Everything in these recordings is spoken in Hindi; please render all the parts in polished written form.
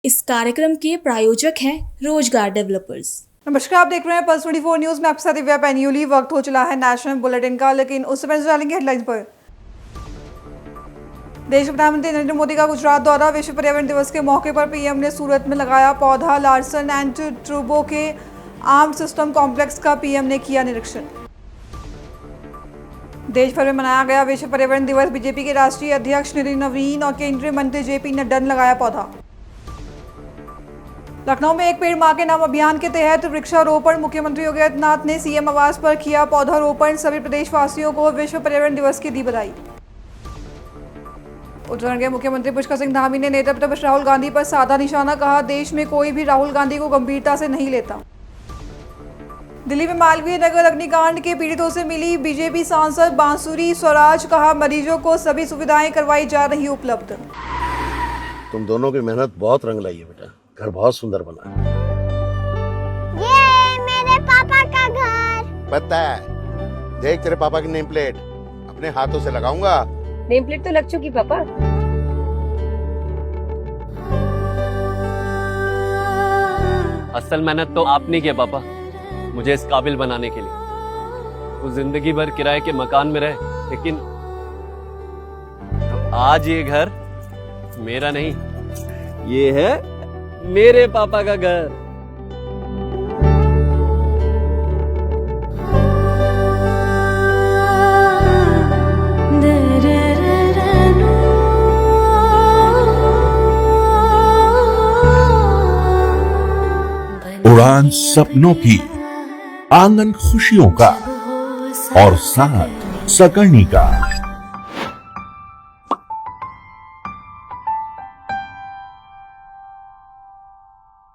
इस कार्यक्रम के प्रायोजक हैं रोजगार डेवलपर्स। नमस्कार, आप देख रहे हैं पल्स 24 न्यूज में आपके साथ दिव्या पैन्यूली। वक्त हो चला है नेशनल बुलेटिन का, लेकिन उस समय डालेंगे हेडलाइंस पर। देश के प्रधानमंत्री नरेंद्र मोदी का गुजरात दौरा। विश्व पर्यावरण दिवस के मौके पर पीएम ने सूरत में लगाया पौधा। लार्सन एंड ट्रूबो के आर्म्ड सिस्टम कॉम्प्लेक्स का पीएम ने किया निरीक्षण। देश भर में मनाया गया विश्व पर्यावरण दिवस। बीजेपी के राष्ट्रीय अध्यक्ष नितिन नवीन और केंद्रीय मंत्री जेपी नड्डा ने लगाया पौधा। लखनऊ में एक पेड़ मां के नाम अभियान के तहत वृक्षारोपण। मुख्यमंत्री योगी आदित्यनाथ ने सीएम आवास पर किया पौधारोपण। सभी प्रदेशवासियों को विश्व पर्यावरण दिवस की दी बधाई। उत्तराखंड के मुख्यमंत्री पुष्कर सिंह धामी ने नेता प्रतिपक्ष राहुल गांधी पर साधा निशाना। कहा, देश में कोई भी राहुल गांधी को गंभीरता से नहीं लेता। दिल्ली में मालवीय नगर अग्निकांड के पीड़ितों से मिली बीजेपी सांसद बांसुरी स्वराज। कहा, मरीजों को सभी सुविधाएं करवाई जा रही उपलब्ध। तुम दोनों की मेहनत बहुत रंग लाई है बेटा, घर बहुत सुंदर बना है। ये मेरे पापा का घर। पता है, देख तेरे पापा की नेम प्लेट अपने हाथों से लगाऊंगा। नेम प्लेट तो लग चुकी पापा। असल मेहनत तो आपने की है पापा, मुझे इस काबिल बनाने के लिए। वो जिंदगी भर किराए के मकान में रहे, लेकिन आज ये घर मेरा नहीं, ये है मेरे पापा का घर। उड़ान सपनों की, आंगन खुशियों का और साथ सकर्णी का।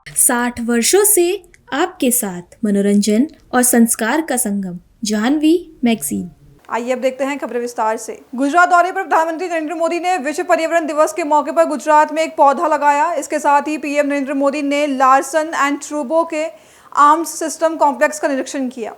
साठ वर्षों से आपके साथ मनोरंजन और संस्कार का संगम, जानवी मैगजीन। आइए अब देखते हैं खबरें विस्तार से। गुजरात दौरे पर प्रधानमंत्री नरेंद्र मोदी ने विश्व पर्यावरण दिवस के मौके पर गुजरात में एक पौधा लगाया। इसके साथ ही पीएम नरेंद्र मोदी ने लार्सन एंड ट्रूबो के आर्म्ड सिस्टम कॉम्प्लेक्स का निरीक्षण किया।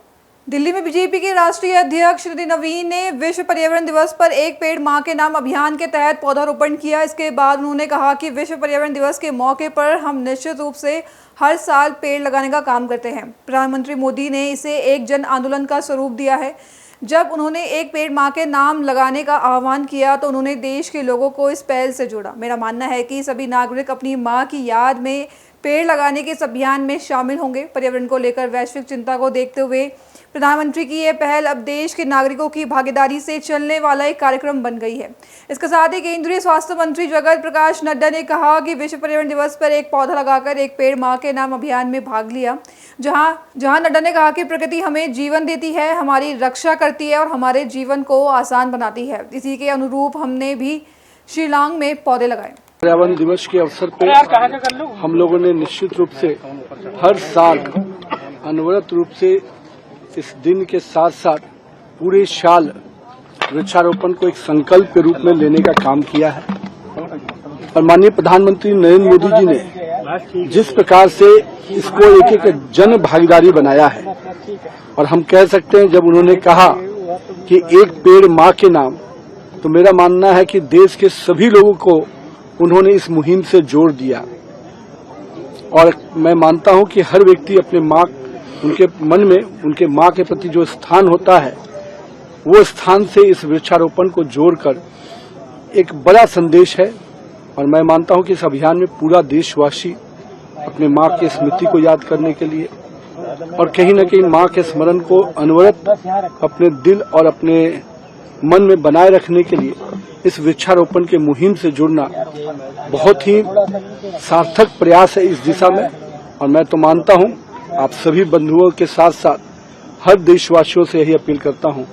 दिल्ली में बीजेपी के राष्ट्रीय अध्यक्ष नितिन नवीन ने विश्व पर्यावरण दिवस पर एक पेड़ मां के नाम अभियान के तहत पौधारोपण किया। इसके बाद उन्होंने कहा कि विश्व पर्यावरण दिवस के मौके पर हम निश्चित रूप से हर साल पेड़ लगाने का काम करते हैं। प्रधानमंत्री मोदी ने इसे एक जन आंदोलन का स्वरूप दिया है। जब उन्होंने एक पेड़ मां के नाम लगाने का आह्वान किया तो उन्होंने देश के लोगों को इस पहल से जोड़ा। मेरा मानना है कि सभी नागरिक अपनी मां की याद में पेड़ लगाने के इस अभियान में शामिल होंगे। पर्यावरण को लेकर वैश्विक चिंता को देखते हुए प्रधानमंत्री की यह पहल अब देश के नागरिकों की भागीदारी से चलने वाला एक कार्यक्रम बन गई है। इसके साथ ही केंद्रीय स्वास्थ्य मंत्री जगत प्रकाश नड्डा ने कहा कि विश्व पर्यावरण दिवस पर एक पौधा लगाकर एक पेड़ मां के नाम अभियान में भाग लिया। जहां नड्डा ने कहा कि प्रकृति हमें जीवन देती है, हमारी रक्षा करती है और हमारे जीवन को आसान बनाती है। इसी के अनुरूप हमने भी शिलांग में पौधे लगाए। पर्यावरण दिवस के अवसर पर हम लोगों ने निश्चित रूप से हर साल अनवरत रूप से इस दिन के साथ साथ पूरे साल वृक्षारोपण को एक संकल्प के रूप में लेने का काम किया है। और माननीय प्रधानमंत्री नरेंद्र मोदी जी ने जिस प्रकार से इसको एक एक जन भागीदारी बनाया है, और हम कह सकते हैं जब उन्होंने कहा कि एक पेड़ मां के नाम, तो मेरा मानना है कि देश के सभी लोगों को उन्होंने इस मुहिम से जोड़ दिया। और मैं मानता हूं कि हर व्यक्ति अपने मां, उनके मन में उनके मां के प्रति जो स्थान होता है, वो स्थान से इस वृक्षारोपण को जोड़कर एक बड़ा संदेश है। और मैं मानता हूं कि इस अभियान में पूरा देशवासी अपने मां की स्मृति को याद करने के लिए और कहीं न कहीं मां के स्मरण को अनवरत अपने दिल और अपने मन में बनाए रखने के लिए इस वृक्षारोपण के मुहिम से जुड़ना बहुत ही सार्थक प्रयास है इस दिशा में। और मैं तो मानता हूं, आप सभी बंधुओं के साथ साथ हर देशवासियों से यही अपील करता हूं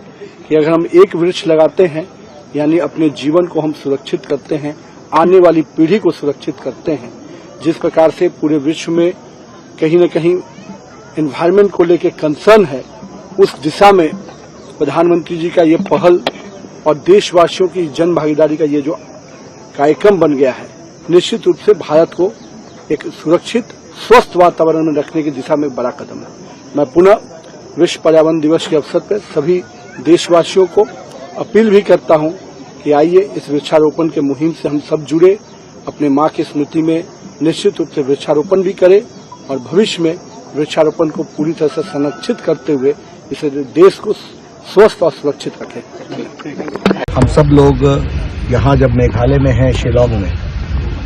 कि अगर हम एक वृक्ष लगाते हैं, यानी अपने जीवन को हम सुरक्षित करते हैं, आने वाली पीढ़ी को सुरक्षित करते हैं। जिस प्रकार से पूरे विश्व में कहीं न कहीं एनवायरनमेंट को लेकर कंसर्न है, उस दिशा में प्रधानमंत्री जी का ये पहल और देशवासियों की जन भागीदारी का ये जो कार्यक्रम बन गया है, निश्चित रूप से भारत को एक सुरक्षित स्वस्थ वातावरण में रखने की दिशा में बड़ा कदम है। मैं पुनः विश्व पर्यावरण दिवस के अवसर पर सभी देशवासियों को अपील भी करता हूं कि आइए इस वृक्षारोपण के मुहिम से हम सब जुड़े, अपने मां की स्मृति में निश्चित रूप से वृक्षारोपण भी करे और भविष्य में वृक्षारोपण को पूरी तरह से संरक्षित करते हुए इसे देश को स्वस्थ और सुरक्षित रखें। हम सब लोग यहाँ जब मेघालय में हैं, शिलांग में,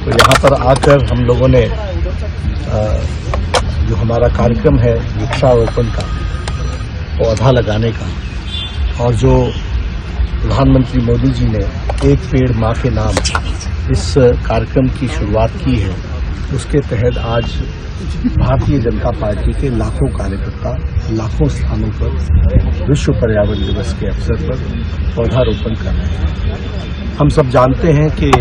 तो यहाँ पर आकर हम लोगों ने जो हमारा कार्यक्रम है वृक्षारोपण का, पौधा लगाने का, और जो प्रधानमंत्री मोदी जी ने एक पेड़ माँ के नाम इस कार्यक्रम की शुरुआत की है, उसके तहत आज भारतीय जनता पार्टी के लाखों कार्यकर्ता लाखों स्थानों पर विश्व पर्यावरण दिवस के अवसर पर पौधारोपण कर रहे हैं। हम सब जानते हैं कि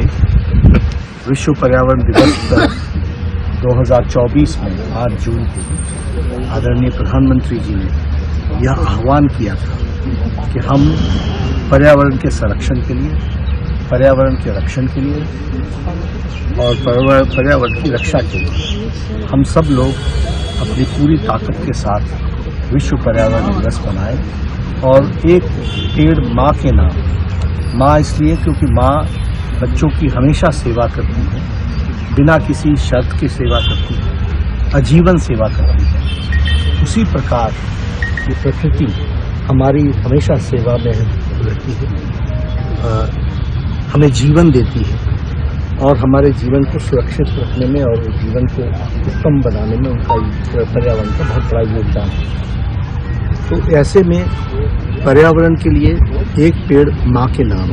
विश्व पर्यावरण दिवस 2024 में 8 जून को आदरणीय प्रधानमंत्री जी ने यह आह्वान किया था कि हम पर्यावरण के संरक्षण के लिए, पर्यावरण के रक्षण के लिए और पर्यावरण की रक्षा के लिए हम सब लोग अपनी पूरी ताकत के साथ विश्व पर्यावरण दिवस मनाएं और एक पेड़ माँ के नाम, माँ इसलिए क्योंकि माँ बच्चों की हमेशा सेवा करती है, बिना किसी शर्त की सेवा करती है, आजीवन सेवा करती है। उसी प्रकार ये प्रकृति हमारी हमेशा सेवा में रहती है, हमें जीवन देती है और हमारे जीवन को सुरक्षित रखने में और जीवन को उत्तम बनाने में उनका पर्यावरण का बहुत बड़ा योगदान है। तो ऐसे में पर्यावरण के लिए एक पेड़ माँ के नाम,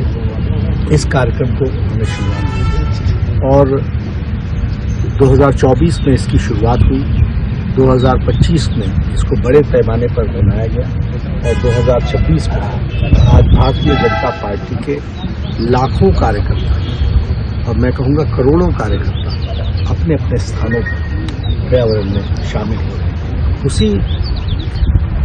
इस कार्यक्रम को हमने शुरुआत की और 2024 में इसकी शुरुआत हुई, 2025 में इसको बड़े पैमाने पर बनाया गया और 2026 में आज भारतीय जनता पार्टी के लाखों कार्यकर्ता और मैं कहूँगा करोड़ों कार्यकर्ता अपने अपने स्थानों पर पर्यावरण में शामिल हो रहे हैं। उसी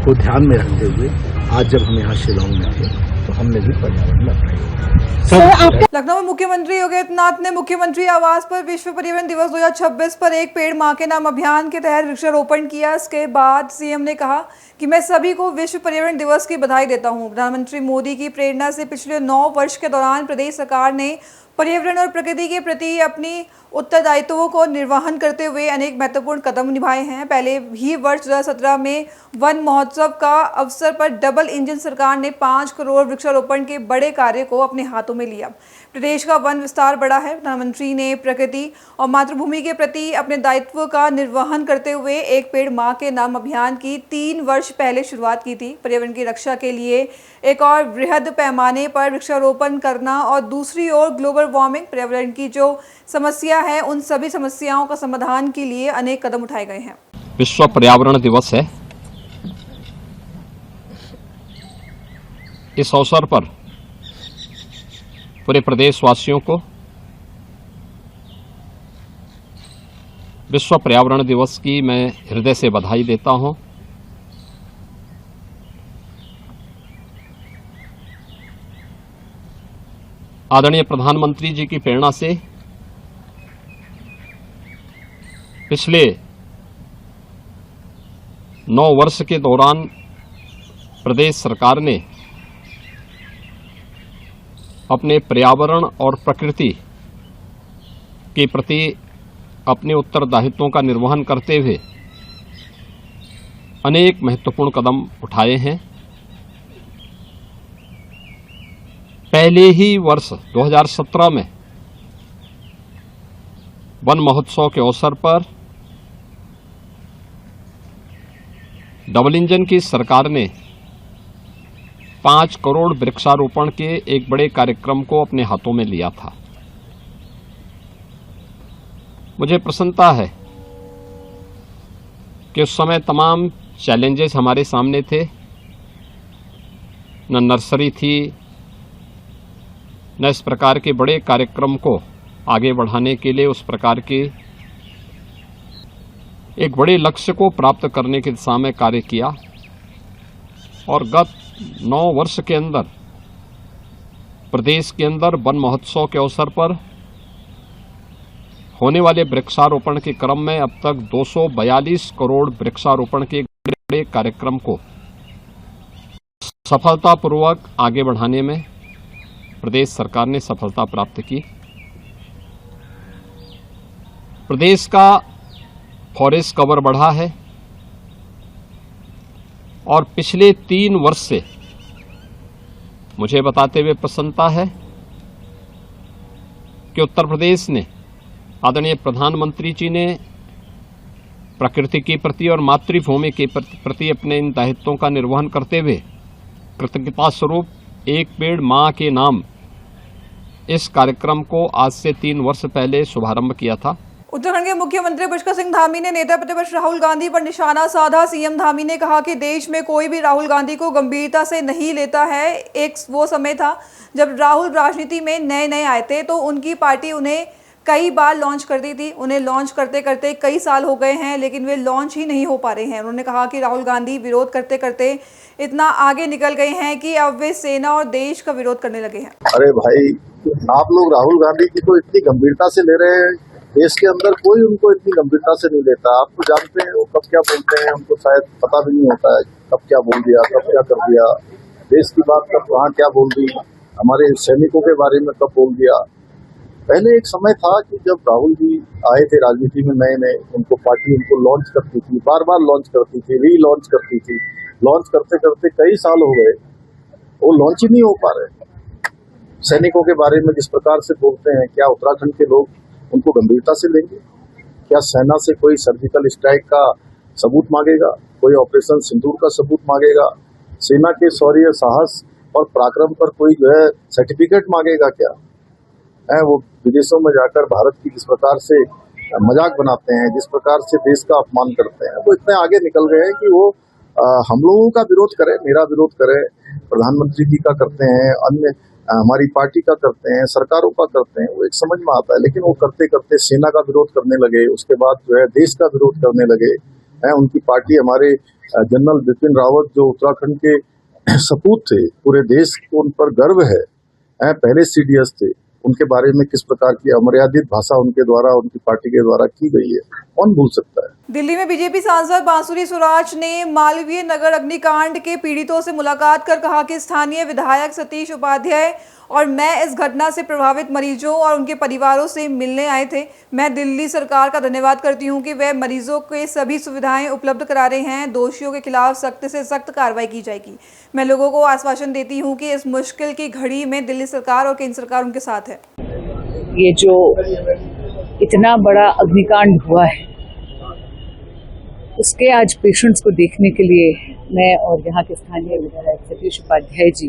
को ध्यान में रखते हुए आज जब हम यहाँ शिलांग में थे तो हमने भी पर्यावरण में अपनाया। लखनऊ में मुख्यमंत्री योगी आदित्यनाथ ने मुख्यमंत्री आवास पर विश्व पर्यावरण दिवस 2026 पर एक पेड़ माँ के नाम अभियान के तहत वृक्षारोपण किया। इसके बाद सीएम ने कहा कि मैं सभी को विश्व पर्यावरण दिवस की बधाई देता हूँ। प्रधानमंत्री मोदी की प्रेरणा से पिछले 9 वर्ष के दौरान प्रदेश सरकार ने पर्यावरण और प्रकृति के प्रति अपनी उत्तरदायित्वों को निर्वहन करते हुए अनेक महत्वपूर्ण कदम निभाए हैं। पहले ही वर्ष 2017 में वन महोत्सव का अवसर पर डबल इंजन सरकार ने 5 करोड़ वृक्षारोपण के बड़े कार्य को अपने हाथों में लिया। प्रदेश का वन विस्तार बढ़ा है। प्रधानमंत्री ने प्रकृति और मातृभूमि के प्रति अपने दायित्व का निर्वहन करते हुए एक पेड़ माँ के नाम अभियान की 3 वर्ष पहले शुरुआत की थी। पर्यावरण की रक्षा के लिए एक और वृहद पैमाने पर वृक्षारोपण करना और दूसरी ओर ग्लोबल वार्मिंग, पर्यावरण की जो समस्या है, उन सभी समस्याओं का समाधान के लिए अनेक कदम उठाए गए हैं। विश्व पर्यावरण दिवस है। इस अवसर पर पूरे प्रदेशवासियों को विश्व पर्यावरण दिवस की मैं हृदय से बधाई देता हूं। आदरणीय प्रधानमंत्री जी की प्रेरणा से पिछले 9 वर्ष के दौरान प्रदेश सरकार ने अपने पर्यावरण और प्रकृति के प्रति अपने उत्तरदायित्वों का निर्वहन करते हुए अनेक महत्वपूर्ण कदम उठाए हैं। पहले ही वर्ष 2017 में वन महोत्सव के अवसर पर डबल इंजन की सरकार ने 5 करोड़ वृक्षारोपण के एक बड़े कार्यक्रम को अपने हाथों में लिया था। मुझे प्रसन्नता है कि उस समय तमाम चैलेंजेस हमारे सामने थे। न नर्सरी थी, न इस प्रकार के बड़े कार्यक्रम को आगे बढ़ाने के लिए उस प्रकार के एक बड़े लक्ष्य को प्राप्त करने की दिशा में कार्य किया। और गत 9 वर्ष के अंदर प्रदेश के अंदर वन महोत्सव के अवसर पर होने वाले वृक्षारोपण के क्रम में अब तक 242 करोड़ वृक्षारोपण के बड़े कार्यक्रम को सफलतापूर्वक आगे बढ़ाने में प्रदेश सरकार ने सफलता प्राप्त की। प्रदेश का फॉरेस्ट कवर बढ़ा है और पिछले 3 वर्ष से मुझे बताते हुए प्रसन्नता है कि उत्तर प्रदेश ने आदरणीय प्रधानमंत्री जी ने प्रकृति के प्रति और मातृभूमि के प्रति अपने इन दायित्वों का निर्वहन करते हुए कृतज्ञता स्वरूप एक पेड़ मां के नाम इस कार्यक्रम को आज से 3 वर्ष पहले शुभारंभ किया था। उत्तराखंड के मुख्यमंत्री पुष्कर सिंह धामी ने नेता प्रतिपक्ष राहुल गांधी पर निशाना साधा। सीएम धामी ने कहा कि देश में कोई भी राहुल गांधी को गंभीरता से नहीं लेता है। एक वो समय था जब राहुल राजनीति में नए आए थे तो उनकी पार्टी उन्हें कई बार लॉन्च करती थी। उन्हें लॉन्च करते करते कई साल हो गए हैं लेकिन वे लॉन्च ही नहीं हो पा रहे हैं। उन्होंने कहा कि राहुल गांधी विरोध करते करते इतना आगे निकल गए हैं कि अब वे सेना और देश का विरोध करने लगे हैं। अरे भाई, आप लोग राहुल गांधी जी को इतनी गंभीरता से ले रहे हैं, देश के अंदर कोई उनको इतनी गंभीरता से नहीं लेता। आप तो जानते हैं वो कब क्या बोलते हैं, उनको शायद पता भी नहीं होता है कब क्या बोल दिया, कब क्या कर दिया, देश की बात कब वहाँ क्या बोल दी, हमारे सैनिकों के बारे में कब बोल दिया। पहले एक समय था कि जब राहुल जी आए थे राजनीति में नए, उनको पार्टी उनको लॉन्च करती थी, बार बार लॉन्च करती थी, री लॉन्च करती थी। लॉन्च करते करते कई साल हो गए, वो लॉन्च ही नहीं हो पा रहे। सैनिकों के बारे में जिस प्रकार से बोलते हैं, क्या उत्तराखंड के लोग उनको गंभीरता से लेंगे? क्या सेना से कोई सर्जिकल स्ट्राइक का सबूत मांगेगा, कोई ऑपरेशन सिंदूर का सबूत मांगेगा, सेना के शौर्य, साहस और पराक्रम पर कोई जो है सर्टिफिकेट मांगेगा? क्या है वो विदेशों में जाकर भारत की जिस प्रकार से मजाक बनाते हैं, जिस प्रकार से देश का अपमान करते हैं, वो इतने आगे निकल गए हैं कि वो हम लोगों का विरोध करे, मेरा विरोध करे, प्रधानमंत्री जी का करते हैं, अन्य हमारी पार्टी का करते हैं, सरकारों का करते हैं, वो एक समझ में आता है। लेकिन वो करते करते सेना का विरोध करने लगे, उसके बाद जो है देश का विरोध करने लगे। उनकी पार्टी, हमारे जनरल बिपिन रावत जो उत्तराखंड के सपूत थे, पूरे देश को उन पर गर्व है, पहले सीडीएस थे, उनके बारे में किस प्रकार की अमर्यादित भाषा उनके द्वारा, उनकी पार्टी के द्वारा की गई है, कौन भूल सकता है। दिल्ली में बीजेपी सांसद बांसुरी सुराज ने मालवीय नगर अग्निकांड के पीड़ितों से मुलाकात कर कहा कि स्थानीय विधायक सतीश उपाध्याय और मैं इस घटना से प्रभावित मरीजों और उनके परिवारों से मिलने आए थे। मैं दिल्ली सरकार का धन्यवाद करती हूं कि वह मरीजों के सभी सुविधाएं उपलब्ध करा रहे हैं। दोषियों के खिलाफ सख्त से सख्त कार्रवाई की जाएगी। मैं लोगों को आश्वासन देती हूं कि इस मुश्किल की घड़ी में दिल्ली सरकार और केंद्र सरकार उनके साथ है। ये जो इतना बड़ा अग्निकांड हुआ है, उसके आज पेशेंट्स को देखने के लिए मैं और यहाँ के स्थानीय विधायक सतीश उपाध्याय जी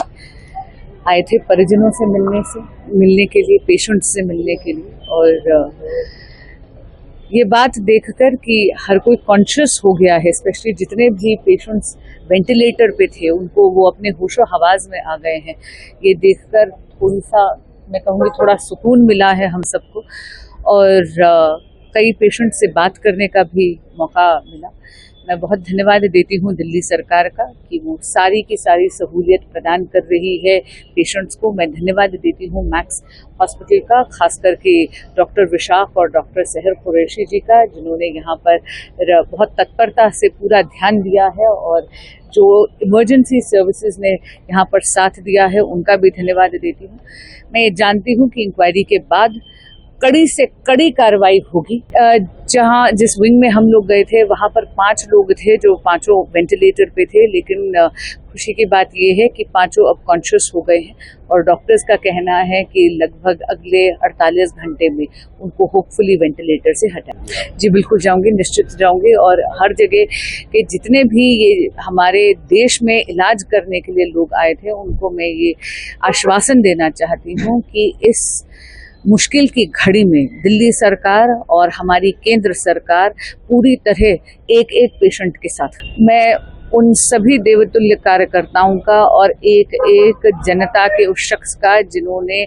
आए थे, परिजनों से मिलने के लिए, पेशेंट्स से मिलने के लिए। और ये बात देखकर कि हर कोई कॉन्शियस हो गया है, स्पेशली जितने भी पेशेंट्स वेंटिलेटर पे थे उनको वो अपने होशो हवास में आ गए हैं, ये देखकर थोड़ी सा मैं कहूँगी थोड़ा सुकून मिला है हम सबको। और कई पेशेंट से बात करने का भी मौका मिला। मैं बहुत धन्यवाद देती हूँ दिल्ली सरकार का कि वो सारी की सारी सहूलियत प्रदान कर रही है पेशेंट्स को। मैं धन्यवाद देती हूँ मैक्स हॉस्पिटल का, खास करके डॉक्टर विशाख और डॉक्टर सहर कुरैशी जी का, जिन्होंने यहाँ पर बहुत तत्परता से पूरा ध्यान दिया है, और जो इमरजेंसी सर्विसेज ने यहाँ पर साथ दिया है उनका भी धन्यवाद देती हूँ। मैं जानती हूँ कि इंक्वायरी के बाद कड़ी से कड़ी कार्रवाई होगी। जिस विंग में हम लोग गए थे वहाँ पर 5 लोग थे जो पांचों वेंटिलेटर पे थे, लेकिन खुशी की बात ये है कि पांचों अब कॉन्शियस हो गए हैं और डॉक्टर्स का कहना है कि लगभग अगले 48 घंटे में उनको होपफुली वेंटिलेटर से हटाएं। जी बिल्कुल जाऊंगी, निश्चित जाऊंगी, और हर जगह के जितने भी ये हमारे देश में इलाज करने के लिए लोग आए थे उनको मैं ये आश्वासन देना चाहती हूँ कि इस मुश्किल की घड़ी में दिल्ली सरकार और हमारी केंद्र सरकार पूरी तरह एक पेशेंट के साथ। मैं उन सभी देवतुल्य कार्यकर्ताओं का और एक जनता के उस शख्स का जिन्होंने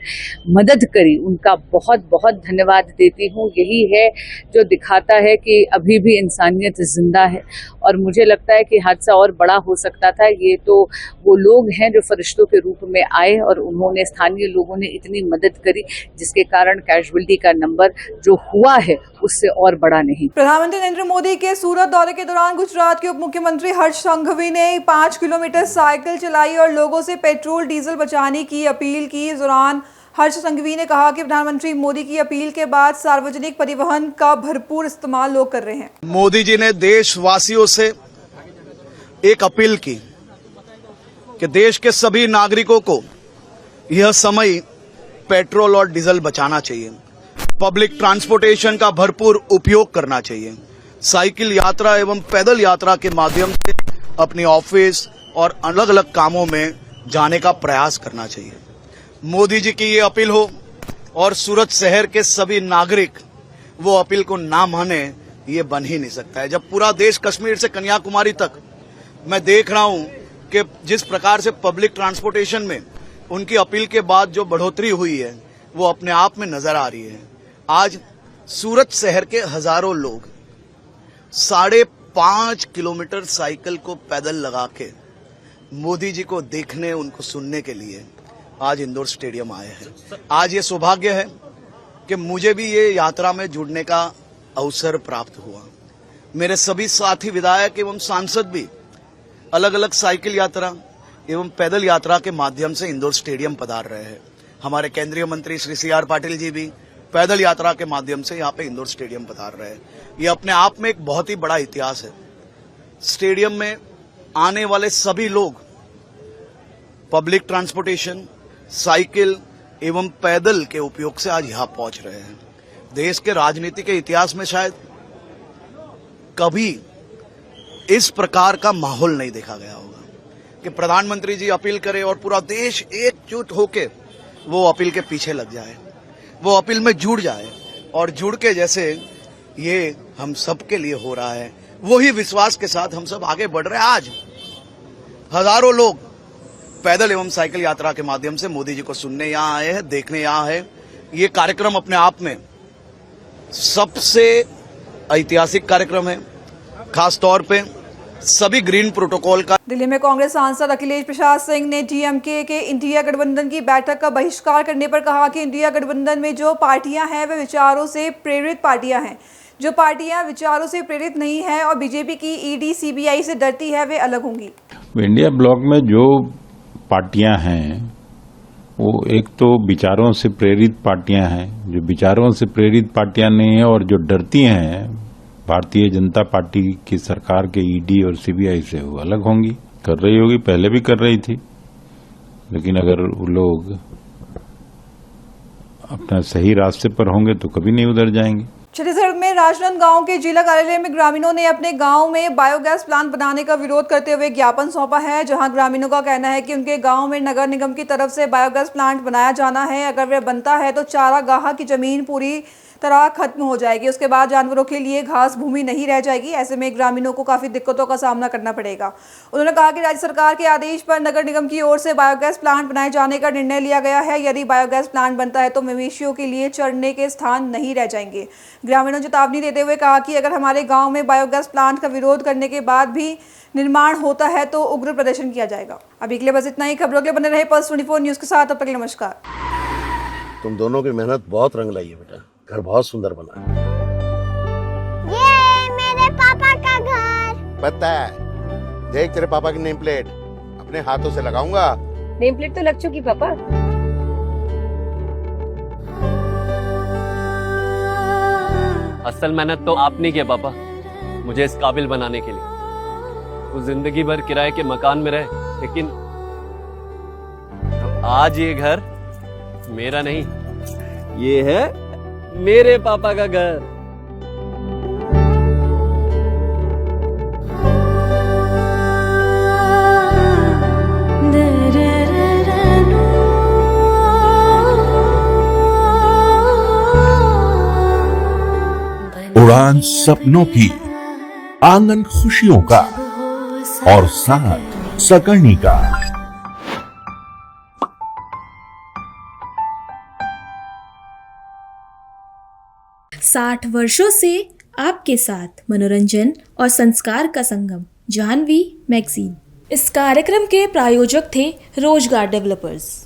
मदद करी, उनका बहुत बहुत धन्यवाद देती हूँ। यही है जो दिखाता है कि अभी भी इंसानियत जिंदा है, और मुझे लगता है कि हादसा और बड़ा हो सकता था। ये तो वो लोग हैं जो फरिश्तों के रूप में आए और उन्होंने, स्थानीय लोगों ने इतनी मदद करी जिसके कारण कैजुअल्टी का नंबर जो हुआ है उससे और बड़ा नहीं। प्रधानमंत्री नरेंद्र मोदी के सूरत दौरे के दौरान गुजरात के उप मुख्यमंत्री हर्ष संघवी ने 5 किलोमीटर साइकिल चलाई और लोगों से पेट्रोल डीजल बचाने की अपील की। इस दौरान हर्ष संघवी ने कहा कि प्रधानमंत्री मोदी की अपील के बाद सार्वजनिक परिवहन का भरपूर इस्तेमाल लोग कर रहे हैं। मोदी जी ने देशवासियों से एक अपील की कि देश के सभी नागरिकों को यह समय पेट्रोल और डीजल बचाना चाहिए, पब्लिक ट्रांसपोर्टेशन का भरपूर उपयोग करना चाहिए, साइकिल यात्रा एवं पैदल यात्रा के माध्यम से अपने ऑफिस और अलग अलग कामों में जाने का प्रयास करना चाहिए। मोदी जी की ये अपील हो और सूरत शहर के सभी नागरिक वो अपील को ना माने, ये बन ही नहीं सकता है। जब पूरा देश कश्मीर से कन्याकुमारी तक मैं देख रहा हूं कि जिस प्रकार से पब्लिक ट्रांसपोर्टेशन में उनकी अपील के बाद जो बढ़ोतरी हुई है वो अपने आप में नजर आ रही है। आज सूरत शहर के हजारों लोग 5.5 किलोमीटर साइकिल को पैदल लगा के मोदी जी को देखने, उनको सुनने के लिए आज इंदौर स्टेडियम आए हैं। आज ये सौभाग्य है कि मुझे भी ये यात्रा में जुड़ने का अवसर प्राप्त हुआ। मेरे सभी साथी विधायक एवं सांसद भी अलग अलग साइकिल यात्रा एवं पैदल यात्रा के माध्यम से इंदौर स्टेडियम पधार रहे हैं। हमारे केंद्रीय मंत्री श्री CR पाटिल जी भी पैदल यात्रा के माध्यम से यहाँ पे इंदौर स्टेडियम पधार रहे हैं। ये अपने आप में एक बहुत ही बड़ा इतिहास है। स्टेडियम में आने वाले सभी लोग पब्लिक ट्रांसपोर्टेशन, साइकिल एवं पैदल के उपयोग से आज यहाँ पहुंच रहे हैं। देश के राजनीति के इतिहास में शायद कभी इस प्रकार का माहौल नहीं देखा गया होगा कि प्रधानमंत्री जी अपील करें और पूरा देश एकजुट होके वो अपील के पीछे लग जाए, वो अपील में जुड़ जाए और जुड़ के जैसे ये हम सबके लिए हो रहा है, वही विश्वास के साथ हम सब आगे बढ़ रहे हैं। आज हजारों लोग पैदल एवं साइकिल यात्रा के माध्यम से मोदी जी को सुनने यहाँ आए हैं, देखने यहाँ आए। ये कार्यक्रम अपने आप में सबसे ऐतिहासिक कार्यक्रम है, खास तौर पे सभी ग्रीन प्रोटोकॉल का। दिल्ली में कांग्रेस सांसद अखिलेश प्रसाद सिंह ने DMK के इंडिया गठबंधन की बैठक का बहिष्कार करने पर कहा कि इंडिया गठबंधन में जो पार्टियां हैं वे विचारों से प्रेरित पार्टियां हैं। जो पार्टियां विचारों से प्रेरित नहीं है और बीजेपी की ED CBI से डरती है, वे अलग होंगी। इंडिया ब्लॉक में जो पार्टियां हैं वो एक तो विचारों से प्रेरित पार्टियां हैं, जो विचारों से प्रेरित पार्टियां नहीं है और जो डरती हैं भारतीय जनता पार्टी की सरकार के ED और CBI से, वो अलग होंगी। कर रही होगी, पहले भी कर रही थी, लेकिन अगर वो लोग अपना सही रास्ते पर होंगे तो कभी नहीं उधर जाएंगे। छत्तीसगढ़ में राजनांदगांव के जिला कार्यालय में ग्रामीणों ने अपने गांव में बायोगैस प्लांट बनाने का विरोध करते हुए ज्ञापन सौंपा है, जहां ग्रामीणों का कहना है कि उनके गांव में नगर निगम की तरफ से बायोगैस प्लांट बनाया जाना है। अगर वह बनता है तो चारागाह की जमीन पूरी तरह खत्म हो जाएगी, उसके बाद जानवरों के लिए घास भूमि नहीं रह जाएगी। ऐसे में ग्रामीणों को काफी दिक्कतों का सामना करना पड़ेगा। उन्होंने कहा कि राज्य सरकार के आदेश पर नगर निगम की ओर से बायोगैस प्लांट बनाए जाने का निर्णय लिया गया है। यदि बायोगैस प्लांट बनता है तो मवेशियों के लिए चरने के स्थान नहीं रह जाएंगे। ग्रामीणों ने चेतावनी देते हुए कहा कि अगर हमारे गाँव में बायोगैस प्लांट का विरोध करने के बाद भी निर्माण होता है तो उग्र प्रदर्शन किया जाएगा। अभी के लिए बस इतना ही। खबरों के लिए बने रहे पल्स 24 न्यूज के साथ। अब तक नमस्कार। तुम दोनों की मेहनत बहुत रंग लाई है बेटा, घर बहुत सुंदर बना है। ये मेरे पापा का घर। पता है, देख तेरे पापा की नेम प्लेट अपने हाथों से लगाऊंगा। नेम प्लेट तो लग चुकी पापा। असल मेहनत तो आपने की है पापा, मुझे इस काबिल बनाने के लिए। वो जिंदगी भर किराए के मकान में रहे, लेकिन तो आज ये घर मेरा नहीं, ये है मेरे पापा का घर। उड़ान सपनों की, आंगन खुशियों का और साथ सकर्णी का। 60 वर्षों से आपके साथ मनोरंजन और संस्कार का संगम, जाह्नवी मैगजीन। इस कार्यक्रम के प्रायोजक थे रोजगार डेवलपर्स।